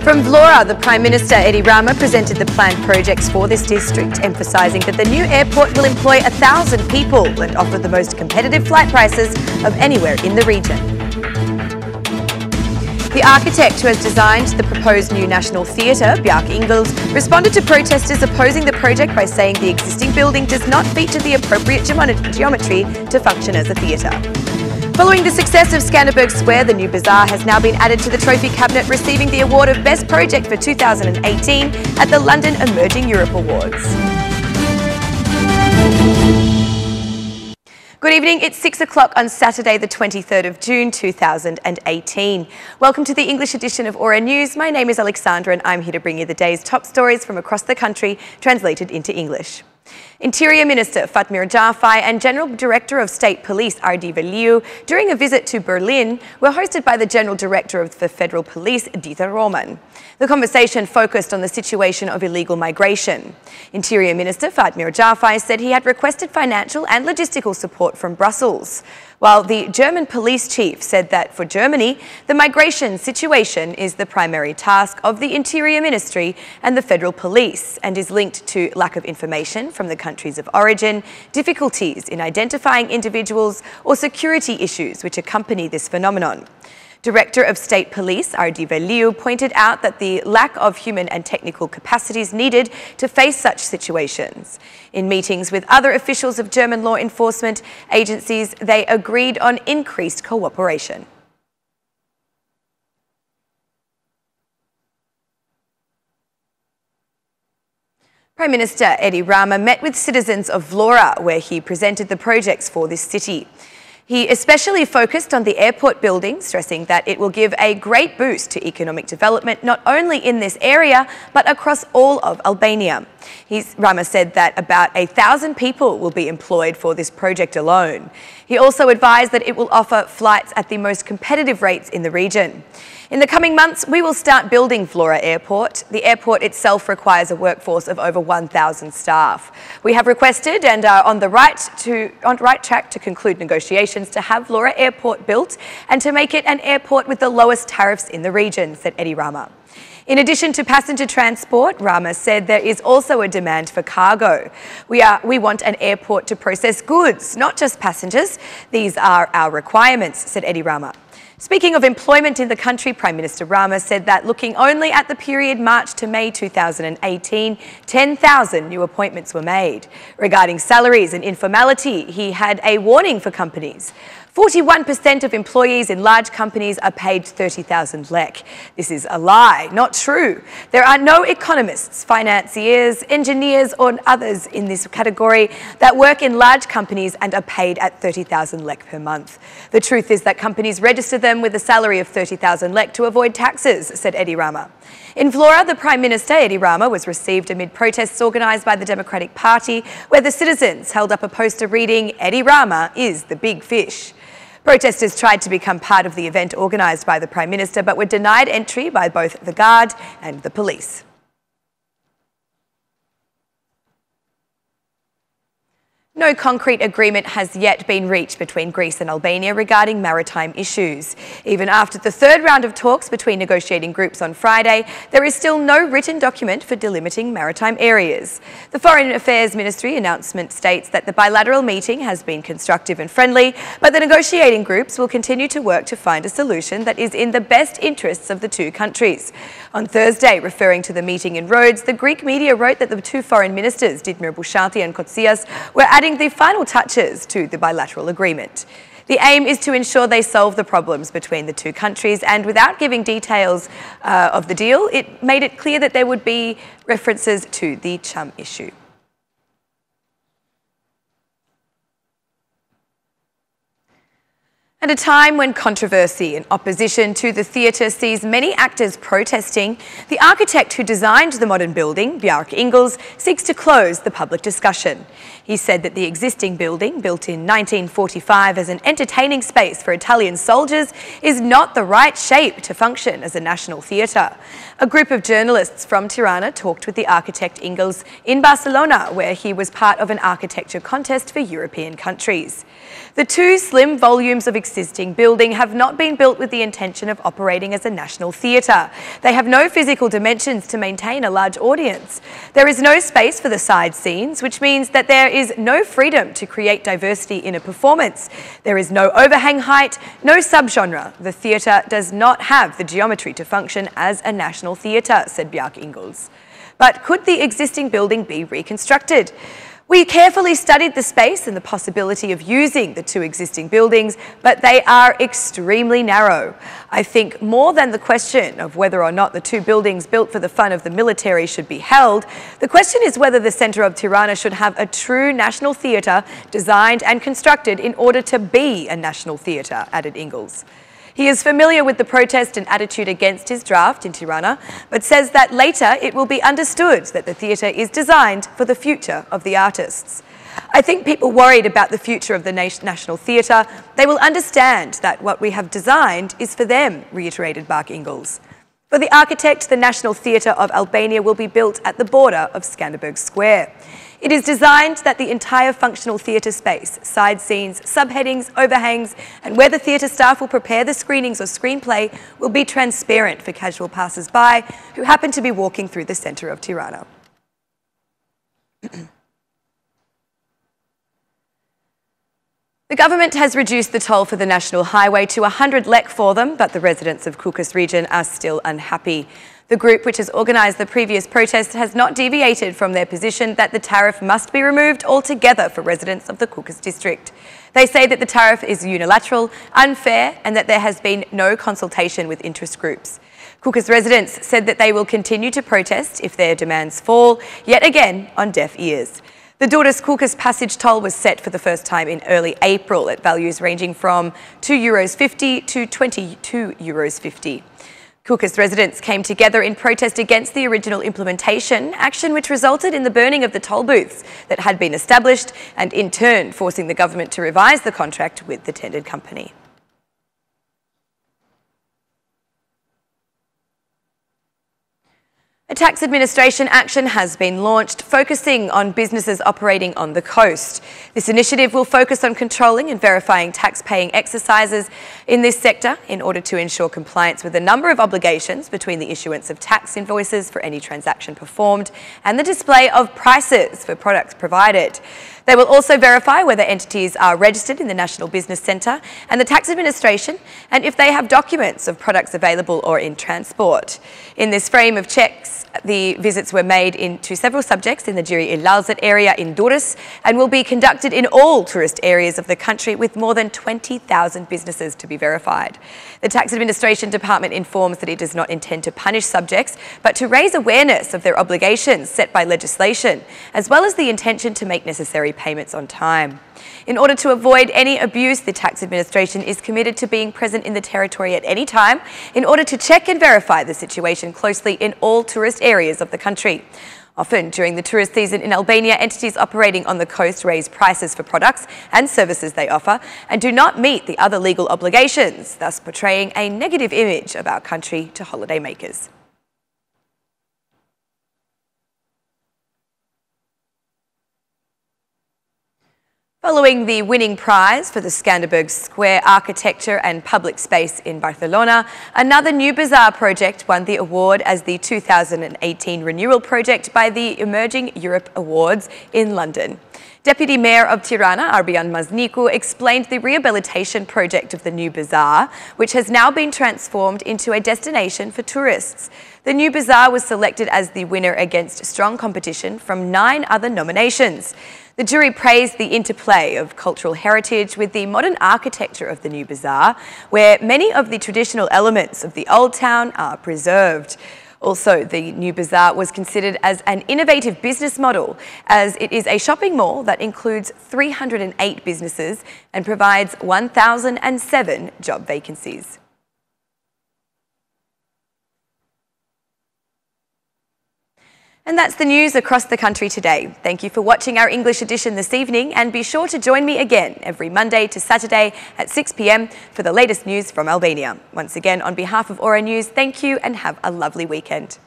From Vlora, the Prime Minister Rama presented the planned projects for this district, emphasising that the new airport will employ 1,000 people and offer the most competitive flight prices of anywhere in the region. The architect who has designed the proposed new National Theatre, Bjarke Ingels, responded to protesters opposing the project by saying the existing building does not feature the appropriate geometry to function as a theatre. Following the success of Skanderberg Square, the new bazaar has now been added to the trophy cabinet, receiving the award of Best Project for 2018 at the London Emerging Europe Awards. Good evening, it's 6 o'clock on Saturday the 23rd of June 2018. Welcome to the English edition of Aura News. My name is Alexandra and I'm here to bring you the day's top stories from across the country, translated into English. Interior Minister Fatmir Jafai and General Director of State Police R.D. Veliu, during a visit to Berlin, were hosted by the General Director of the Federal Police, Dieter Roman. The conversation focused on the situation of illegal migration. Interior Minister Fatmir Jafai said he had requested financial and logistical support from Brussels, while the German police chief said that for Germany, the migration situation is the primary task of the Interior Ministry and the Federal Police and is linked to lack of information from the countries of origin, difficulties in identifying individuals or security issues which accompany this phenomenon. Director of State Police R.D. Veliu pointed out that the lack of human and technical capacities needed to face such situations. In meetings with other officials of German law enforcement agencies, they agreed on increased cooperation. Prime Minister Rama met with citizens of Vlora, where he presented the projects for this city. He especially focused on the airport building, stressing that it will give a great boost to economic development not only in this area but across all of Albania. Rama said that about 1,000 people will be employed for this project alone. He also advised that it will offer flights at the most competitive rates in the region. In the coming months, we will start building Vlora Airport. The airport itself requires a workforce of over 1,000 staff. We have requested and are on the right track to conclude negotiations to have Vlora Airport built and to make it an airport with the lowest tariffs in the region, said Rama. In addition to passenger transport, Rama said there is also a demand for cargo. We want an airport to process goods, not just passengers. These are our requirements, said Rama. Speaking of employment in the country, Prime Minister Rama said that looking only at the period March to May 2018, 10,000 new appointments were made. Regarding salaries and informality, he had a warning for companies. 41% of employees in large companies are paid 30,000 lek. This is a lie, not true. There are no economists, financiers, engineers or others in this category that work in large companies and are paid at 30,000 lek per month. The truth is that companies register them with a salary of 30,000 lek to avoid taxes, said Rama. In Vlora, the Prime Minister, Rama, was received amid protests organised by the Democratic Party, where the citizens held up a poster reading, Rama is the big fish. Protesters tried to become part of the event organised by the Prime Minister but were denied entry by both the Guard and the police. No concrete agreement has yet been reached between Greece and Albania regarding maritime issues. Even after the third round of talks between negotiating groups on Friday, there is still no written document for delimiting maritime areas. The Foreign Affairs Ministry announcement states that the bilateral meeting has been constructive and friendly, but the negotiating groups will continue to work to find a solution that is in the best interests of the two countries. On Thursday, referring to the meeting in Rhodes, the Greek media wrote that the two foreign ministers, Didmir Bouchati and Kotzias, were adding the final touches to the bilateral agreement. The aim is to ensure they solve the problems between the two countries, and without giving details of the deal, it made it clear that there would be references to the chum issue. At a time when controversy and opposition to the theatre sees many actors protesting, the architect who designed the modern building, Bjarke Ingels, seeks to close the public discussion. He said that the existing building, built in 1945 as an entertaining space for Italian soldiers, is not the right shape to function as a national theatre. A group of journalists from Tirana talked with the architect Ingels in Barcelona, where he was part of an architecture contest for European countries. The two slim volumes of existing building have not been built with the intention of operating as a national theatre. They have no physical dimensions to maintain a large audience. There is no space for the side scenes, which means that there is no freedom to create diversity in a performance. There is no overhang height, no subgenre. The theatre does not have the geometry to function as a national theatre, said Bjarke Ingels. But could the existing building be reconstructed? We carefully studied the space and the possibility of using the two existing buildings, but they are extremely narrow. I think more than the question of whether or not the two buildings built for the fun of the military should be held, the question is whether the centre of Tirana should have a true national theatre designed and constructed in order to be a national theatre, added Ingels. He is familiar with the protest and attitude against his draft in Tirana, but says that later it will be understood that the theatre is designed for the future of the artists. I think people worried about the future of the National Theatre, they will understand that what we have designed is for them, reiterated Bjarke Ingels. For the architect, the National Theatre of Albania will be built at the border of Skanderberg Square. It is designed that the entire functional theatre space, side scenes, subheadings, overhangs, and where the theatre staff will prepare the screenings or screenplay will be transparent for casual passers-by who happen to be walking through the centre of Tirana. The government has reduced the toll for the national highway to 100 lek for them, but the residents of Kukas region are still unhappy. The group, which has organised the previous protest, has not deviated from their position that the tariff must be removed altogether for residents of the Kukas district. They say that the tariff is unilateral, unfair, and that there has been no consultation with interest groups. Kukas residents said that they will continue to protest if their demands fall, yet again on deaf ears. The Durrës-Kukas passage toll was set for the first time in early April at values ranging from €2.50 to €22.50. Kukas residents came together in protest against the original implementation, action which resulted in the burning of the toll booths that had been established and in turn forcing the government to revise the contract with the tendered company. A tax administration action has been launched, focusing on businesses operating on the coast. This initiative will focus on controlling and verifying tax-paying exercises in this sector in order to ensure compliance with a number of obligations between the issuance of tax invoices for any transaction performed and the display of prices for products provided. They will also verify whether entities are registered in the National Business Centre and the Tax Administration, and if they have documents of products available or in transport. In this frame of checks, the visits were made into several subjects in the Jiri Ilalzit area in Durrës and will be conducted in all tourist areas of the country with more than 20,000 businesses to be verified. The Tax Administration Department informs that it does not intend to punish subjects, but to raise awareness of their obligations set by legislation, as well as the intention to make necessary payments on time. In order to avoid any abuse, the Tax Administration is committed to being present in the territory at any time in order to check and verify the situation closely in all tourist areas of the country. Often during the tourist season in Albania, entities operating on the coast raise prices for products and services they offer and do not meet the other legal obligations, thus portraying a negative image of our country to holidaymakers. Following the winning prize for the Skanderberg Square architecture and public space in Barcelona, another new bazaar project won the award as the 2018 renewal project by the Emerging Europe Awards in London. Deputy Mayor of Tirana, Arbian Mazniku, explained the rehabilitation project of the new bazaar, which has now been transformed into a destination for tourists. The new bazaar was selected as the winner against strong competition from 9 other nominations. The jury praised the interplay of cultural heritage with the modern architecture of the new bazaar, where many of the traditional elements of the old town are preserved. Also, the new bazaar was considered as an innovative business model, as it is a shopping mall that includes 308 businesses and provides 1,007 job vacancies. And that's the news across the country today. Thank you for watching our English edition this evening, and be sure to join me again every Monday to Saturday at 6 p.m. for the latest news from Albania. Once again, on behalf of Aura News, thank you and have a lovely weekend.